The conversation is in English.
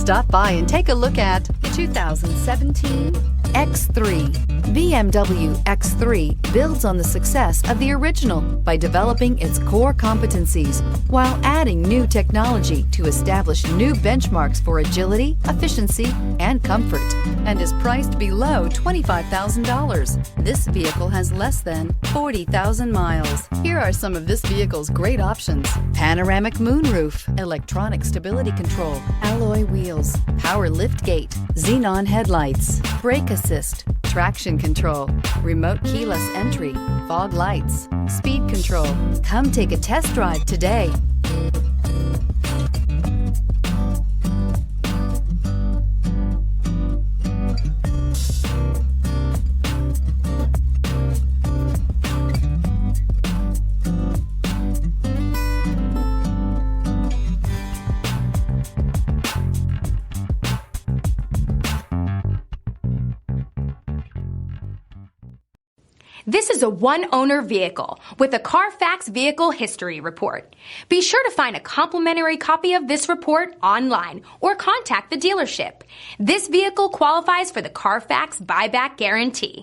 Stop by and take a look at the 2017 X3. BMW X3 builds on the success of the original by developing its core competencies while adding new technology to establish new benchmarks for agility, efficiency, and comfort, and is priced below $25,000. This vehicle has less than 40,000 miles. Here are some of this vehicle's great options: panoramic moonroof, electronic stability control, alloy wheels, power liftgate, xenon headlights, brake assist, traction control, remote keyless entry, fog lights, speed control. Come take a test drive today. This is a one-owner vehicle with a Carfax Vehicle History Report. Be sure to find a complimentary copy of this report online or contact the dealership. This vehicle qualifies for the Carfax Buyback Guarantee.